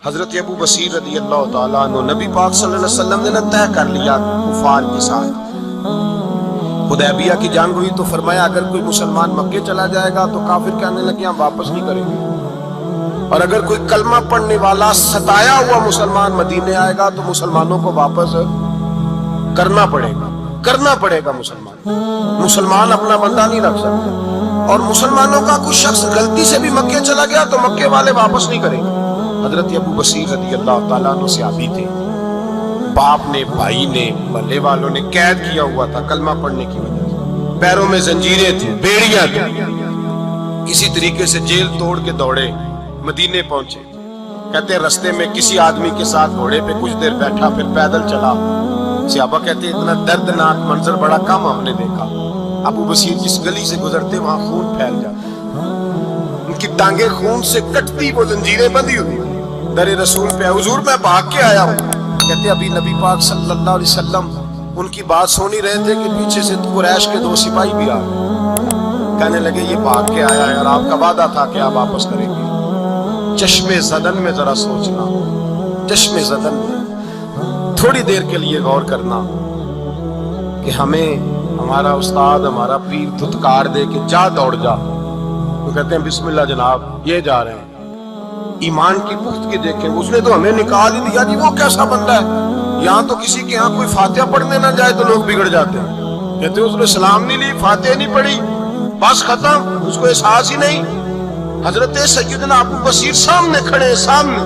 حضرت ابو بصیر رضی اللہ تعالیٰ عنہ نبی پاک صلی اللہ علیہ وسلم نے طے کر لیا کفار کے ساتھ حدیبیہ کی جنگ ہوئی تو فرمایا اگر کوئی مسلمان مکے چلا جائے گا تو کافر کہنے لگے ہم واپس نہیں کریں گے، اور اگر کوئی کلمہ پڑھنے والا ستایا ہوا مسلمان مدینے آئے گا تو مسلمانوں کو واپس کرنا پڑے گا مسلمان اپنا بندہ نہیں رکھ سکتے، اور مسلمانوں کا کوئی شخص غلطی سے بھی مکے چلا گیا تو مکے والے واپس نہیں کریں گے۔ حضرت ابو بصیر رضی اللہ تعالیٰ عنہ صحابی تھے، باپ نے بھائی نے محلے والوں نے قید کیا ہوا تھا کلمہ پڑھنے کی وجہ سے، پیروں میں زنجیریں تھیں، بیڑیاں تھیں، کسی طریقے سے جیل توڑ کے دوڑے مدینے پہنچے۔ کہتے ہیں رستے میں کسی آدمی کے ساتھ گھوڑے پہ کچھ دیر بیٹھا پھر پیدل چلا۔ صحابہ کہتے ہیں اتنا دردناک منظر بڑا کم ہم نے دیکھا، ابو بصیر جس گلی سے گزرتے وہاں خون پھیل جاتا، ان کی ٹانگیں خون سے کٹتی، وہ زنجیریں بندھی ہوئی۔ در رسول پہ حضور میں بھاگ کے آیا ہوں۔ کہتے ابھی نبی پاک صلی اللہ علیہ وسلم ان کی بات سن ہی رہے تھے کہ پیچھے سے قریش کے 2 سپاہی بھی آ گئے، کہنے لگے یہ بھاگ کے آیا ہے اور آپ کا وعدہ تھا کہ آپ واپس کریں گے۔ چشم زدن میں ذرا سوچنا، چشم زدن میں تھوڑی دیر کے لیے غور کرنا کہ ہمیں ہمارا استاد ہمارا پیر دھتکار دے کہ جا دوڑ جا، تو کہتے ہیں بسم اللہ جناب یہ جا رہے ہیں۔ ایمان کی پختگی دیکھیں، اس نے تو ہمیں نکال ہی دیا جی، وہ کیسا بندہ ہے، یہاں تو کسی کے یہاں کوئی فاتحہ پڑھنے نہ جائے تو لوگ بگڑ جاتے ہیں۔ کہتے ہیں اس نے سلام نہیں لی، فاتحہ نہیں پڑھی، بس ختم، اس کو احساس ہی نہیں۔ حضرت سیدنا ابو بصیر سامنے کھڑے، سامنے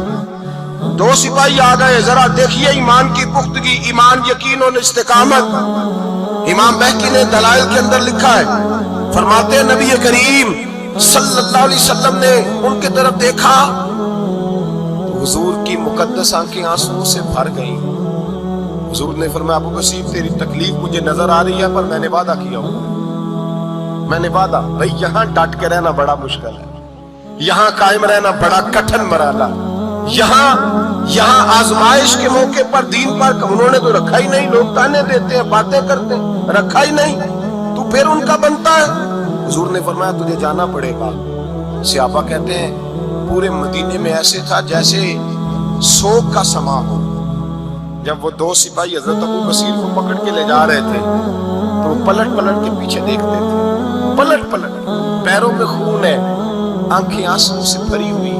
2 سپاہی آ گئے، ذرا دیکھیے ایمان کی پختگی، ایمان، یقین اور استقامت۔ امام بہقی نے دلائل کے اندر لکھا ہے، فرماتے ہیں نبی کریم صلی اللہ علیہ وسلم نے ان کی طرف دیکھا، حضور کی مقدس آنکھیں آنسو سے بھر گئیں۔ حضور نے فرمایا ابو بصیر تیری تکلیف مجھے نظر آ رہی ہے، پر میں نے وعدہ کیا ہوں، میں نے وعدہ، بھئی یہاں ڈٹ کے رہنا بڑا مشکل ہے، یہاں قائم رہنا بڑا کٹھن مرحلہ، یہاں آزمائش کے موقع پر دین پر انہوں نے تو رکھا ہی نہیں، لوگ تانے دیتے ہیں باتیں کرتے ہیں، رکھا ہی نہیں، تو پھر ان کا بنتا ہے۔ حضور نے فرمایا تجھے جانا پڑے گا۔ صحابہ کہتے ہیں پورے مدینے میں ایسے تھا جیسے سوگ کا سما ہو۔ جب وہ 2 سپاہی حضرت ابو بصیر کو پکڑ کے لے جا رہے تھے تو وہ پلٹ پلٹ کے پیچھے دیکھتے تھے، پلٹ پیروں میں خون ہے، آنکھیں آنسو سے بھری ہوئی۔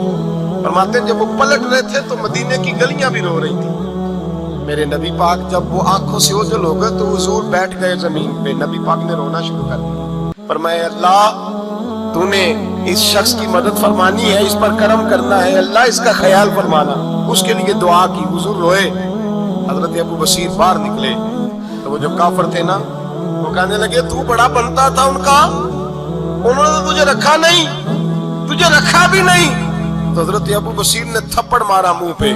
فرماتے ہیں جب وہ پلٹ رہے تھے تو مدینے کی گلیاں بھی رو رہی تھی۔ میرے نبی پاک جب وہ آنکھوں سے اوجھل ہو گئے تو حضور بیٹھ گئے زمین پہ، نبی پاک نے رونا شروع کر دیا۔ فرمایا اللہ تو نے اس شخص کی مدد فرمانی ہے، اس پر کرم کرنا ہے، اللہ اس کا خیال فرمانا، اس کے لیے دعا کی۔ حضور روئے۔ حضرت ابو بصیر باہر نکلے تو وہ جو کافر تھے نا وہ کہنے لگے تو بڑا بنتا تھا ان کا، انہوں نے تجھے رکھا نہیں، تجھے رکھا بھی نہیں۔ تو حضرت ابو بصیر نے تھپڑ مارا منہ پہ،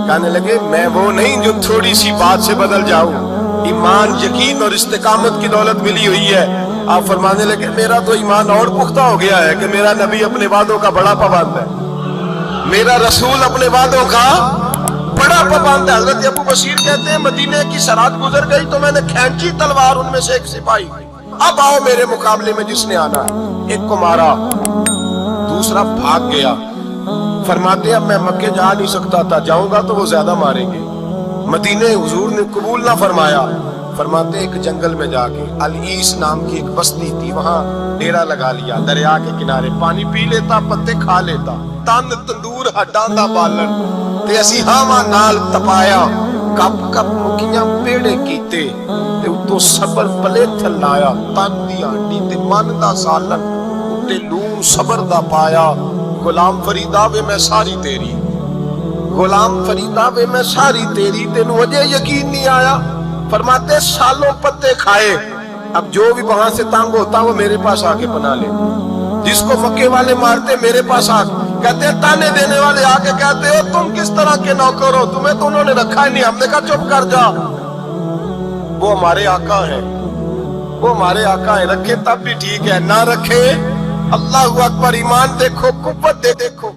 کہنے لگے میں وہ نہیں جو تھوڑی سی بات سے بدل جاؤں، ایمان، یقین اور استقامت کی دولت ملی ہوئی ہے۔ آپ فرمانے لگے میرا تو ایمان اور پختہ ہو گیا ہے کہ میرا نبی اپنے وعدوں کا بڑا پابند ہے، میرا رسول اپنے وعدوں کا بڑا پابند ہے۔ حضرت ابو بصیر کہتے ہیں مدینے کی سرحد گزر گئی تو میں نے کھینچی تلوار، ان میں سے ایک سپاہی، اب آؤ میرے مقابلے میں جس نے آنا ہے۔ ایک کو مارا، دوسرا بھاگ گیا۔ فرماتے ہیں اب میں مکے جا نہیں سکتا تھا، جاؤں گا تو وہ زیادہ ماریں گے۔ مدینے حضور نے قبول نہ فرمایا۔ فرماتے ایک جنگل میں جا کے العیس نام کی ایک بستی تھی، وہاں ڈیرا لگا لیا، دریا کے کنارے، پانی پی لیتا، پتے کھا لیتا، تن تندور ہڈاں دا بالن تے اسی ہاواں نال تپایا، کپ کپ مکیاں پیڑے کیتے تے اتوں صبر پلے تھلایا، تن دی ہڈی تے من دا سالن تے لون صبر دا پایا۔ غلام فریدا وے میں ساری تیری، غلام فریدا وے میں ساری تیری، تینوں اجے یقین نہیں آیا۔ فرماتے سالوں پتے کھائے، اب جو بھی وہاں سے تانگ ہوتا وہ میرے پاس آ کے پناہ لے، جس کو مکے والے مارتے میرے پاس آ کے کہتے ہیں، تانے دینے والے آ کے کہتے ہو تم کس طرح کے نوکر ہو، تمہیں تو انہوں نے رکھا ہی نہیں۔ ہم نے کہا چپ کر جا، وہ ہمارے آقا ہے، وہ ہمارے آقا ہے، رکھے تب بھی ٹھیک ہے، نہ رکھے اللہ اکبر۔ ایمان دیکھو، قوت دیکھو،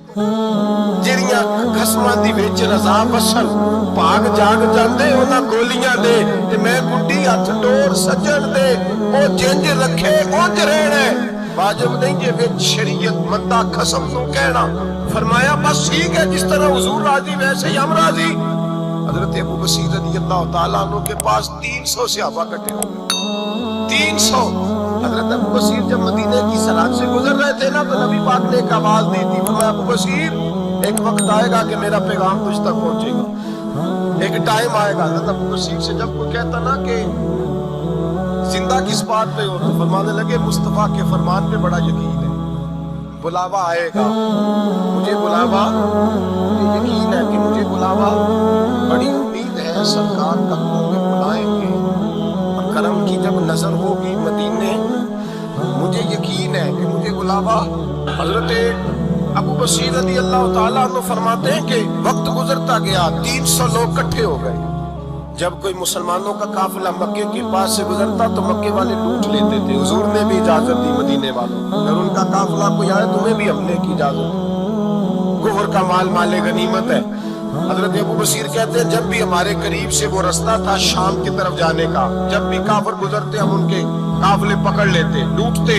جڑیاں قسماں دی وچ رضا وسن بھاگ جاگ جاندے انہاں گولیاں دے تے میں گڈی ہتھ ڈور سجن دے، او جنج رکھے اونج رہنا، واجب نہیں کہ وچ شریعت منتا قسم نو کہنا. فرمایا بس ٹھیک ہے، جس طرح حضور راضی ویسے ہی ہم راضی. حضرت ابو بصیر رضی اللہ تعالیٰ عنہ کے پاس 300 صحابہ کٹھے ہو گئے. 300. حضرت ابو بصیر جب مدینے کی سرحد سے گزر رہے تھے نا تو نبی پاک نے ایک آواز دی تھی. فرمایا ابو بصیر ایک وقت آئے گا کہ میرا پیغام تجھ تک پہنچے گا، ایک ٹائم آئے گا. حضرت ابو بصیر سے جب کوئی کہتا نا کہ زندہ کس بات پہ ہو تو فرمانے لگے مصطفیٰ کے فرمان پہ بڑا یقین ہے، بلاوا آئے گا. مجھے یقین ہے کہ مجھے بلاوا، بڑی امید ہے سرکار قدموں میں بلائیں گے اور کرم کی جب نظر ہوگی مدینے، مجھے یقین ہے کہ مجھے بلاوا. حضرت ابو بصیر رضی اللہ تعالیٰ عنہ فرماتے ہیں کہ وقت گزرتا گیا، 300 لوگ کٹھے ہو گئے. جب کوئی مسلمانوں کا قافلہ مکے کے پاس سے گزرتا تو مکے والے لوٹ لیتے تھے. حضور نے بھی اجازت دی مدینے والوں کو، اگر ان کا قافلہ کوئی آئے تمہیں بھی حملے کی اجازت ہے. کفر کا مال مال غنیمت ہے. حضرت ابو بصیر کہتے ہیں جب بھی ہمارے قریب سے وہ رستہ تھا شام کی طرف جانے کا، جب بھی کافر گزرتے ہم ان کے قافلے پکڑ لیتے، لوٹتے.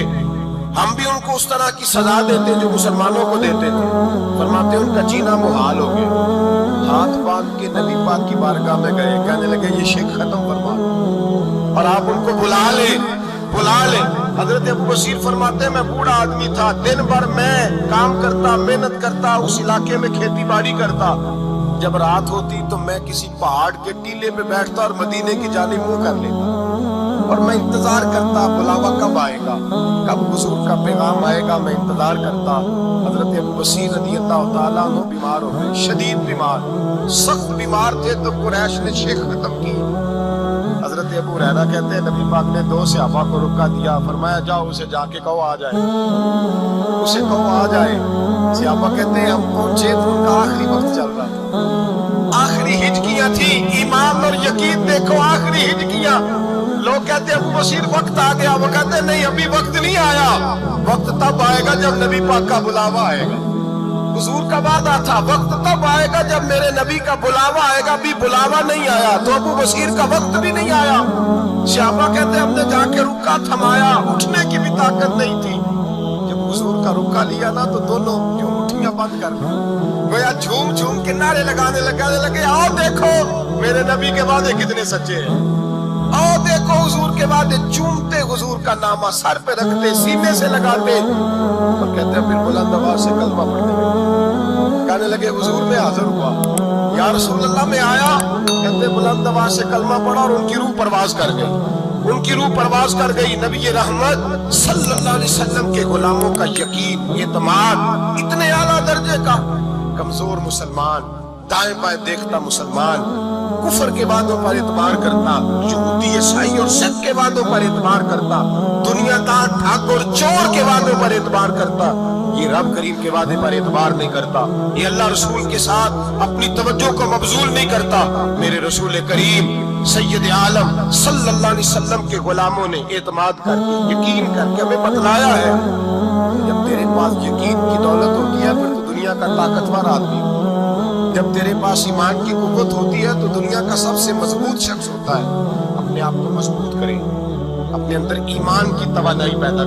ہم بھی ان کو اس طرح کی سزا دیتے جو مسلمانوں کو دیتے تھے. فرماتے ان کا جینا محال ہو گیا. ہاتھ باندھ کے نبی پاک کی بارگاہ میں گئے، کہنے لگے یہ شرک ختم فرما اور آپ ان کو بلا لیں. حضرت ابو بصیر فرماتے ہیں میں بوڑھا آدمی تھا، دن بھر میں کام کرتا، محنت کرتا، اس علاقے میں کھیتی باڑی کرتا. جب رات ہوتی تو میں کسی پہاڑ کے ٹیلے پہ بیٹھتا اور مدینے کی جانب منہ کر لیتا اور میں انتظار کرتا بلاوا کب آئے گا، کب حضور کا پیغام آئے گا. میں انتظار کرتا. حضرت ابو بصیر رضی اللہ تعالیٰ عنہ بیمار ہو گئے، شدید بیمار، سخت بیمار تھے تو قریش نے شیخ ختم کی. حضرت ابو ہریرہ کہتے ہیں نبی پاک نے 2 صحابہ کو رکا دیا. فرمایا جاؤ اسے جا کے کہو آ جائے، اسے کہو آ جائے. صحابہ کہتے ہیں ہم پہنچے تو ان کا آخری وقت چل رہا تھا، آخری ہجکیاں تھی. ایمان اور یقین دیکھو، آخری ہجکیاں. لوگ کہتے ہیں ابو بصیر وقت آ گیا، وہ کہتے ہیں نہیں ابھی وقت نہیں آیا. وقت تب آئے گا جب نبی پاک کا بلاوا آئے گا. حضور کا وعدہ تھا وقت تب آئے گا جب میرے نبی کا بلاوا آئے گا. ابھی بلاوا نہیں آیا تو ابو بصیر کا وقت بھی نہیں آیا. صحابہ کہتے ہیں ہم نے جا کے رکا تھمایا، اٹھنے کی بھی طاقت نہیں تھی. جب حضور کا رکا لیا نا تو دونوں جو مٹھیاں بند کر دی، گویا جھوم جھوم کے نعرے لگانے لگے آؤ دیکھو میرے نبی کے وعدے کتنے سچے ہیں، آؤ دیکھو حضور کے وعدے. چومتے حضور کا نامہ سر پہ رکھتے، سینے سے لگاتے اور کہتے ہیں پھر بلند آواز سے کلمہ پڑھنے لگے. کہنے لگے حضور میں حاضر ہوا، یا رسول اللہ میں آیا. کہتے بلند آواز سے کلمہ پڑھا اور ان کی روح پرواز کر گئی، ان کی روح پرواز کر گئی. نبی رحمت صلی اللہ علیہ وسلم کے غلاموں کا یقین، اعتماد اتنے اعلیٰ درجے کا. کمزور مسلمان، دائیں بائیں دیکھتا مسلمان، کفر کے وعدوں پر اعتبار کرتا، یہودی عیسائی اور سکھ کے وعدوں پر اعتبار کرتا، دنیا دار ٹھاکر چور کے وعدوں پر اعتبار کرتا، یہ رب کریم کے وعدے پر اعتبار نہیں کرتا. یہ اللہ رسول کے ساتھ اپنی توجہ کو مبذول نہیں کرتا. میرے رسول کریم سید عالم صلی اللہ علیہ وسلم کے غلاموں نے اعتماد کر کے، یقین کر کے ہمیں بتلایا ہے جب تیرے پاس یقین کی دولت ہوتی ہے پھر تو دنیا کا طاقتور آدمی ہو. جب تیرے پاس ایمان کی قوت ہوتی ہے تو دنیا کا سب سے مضبوط شخص ہوتا ہے. اپنے آپ کو مضبوط کریں، اپنے اندر ایمان کی توانائی پیدا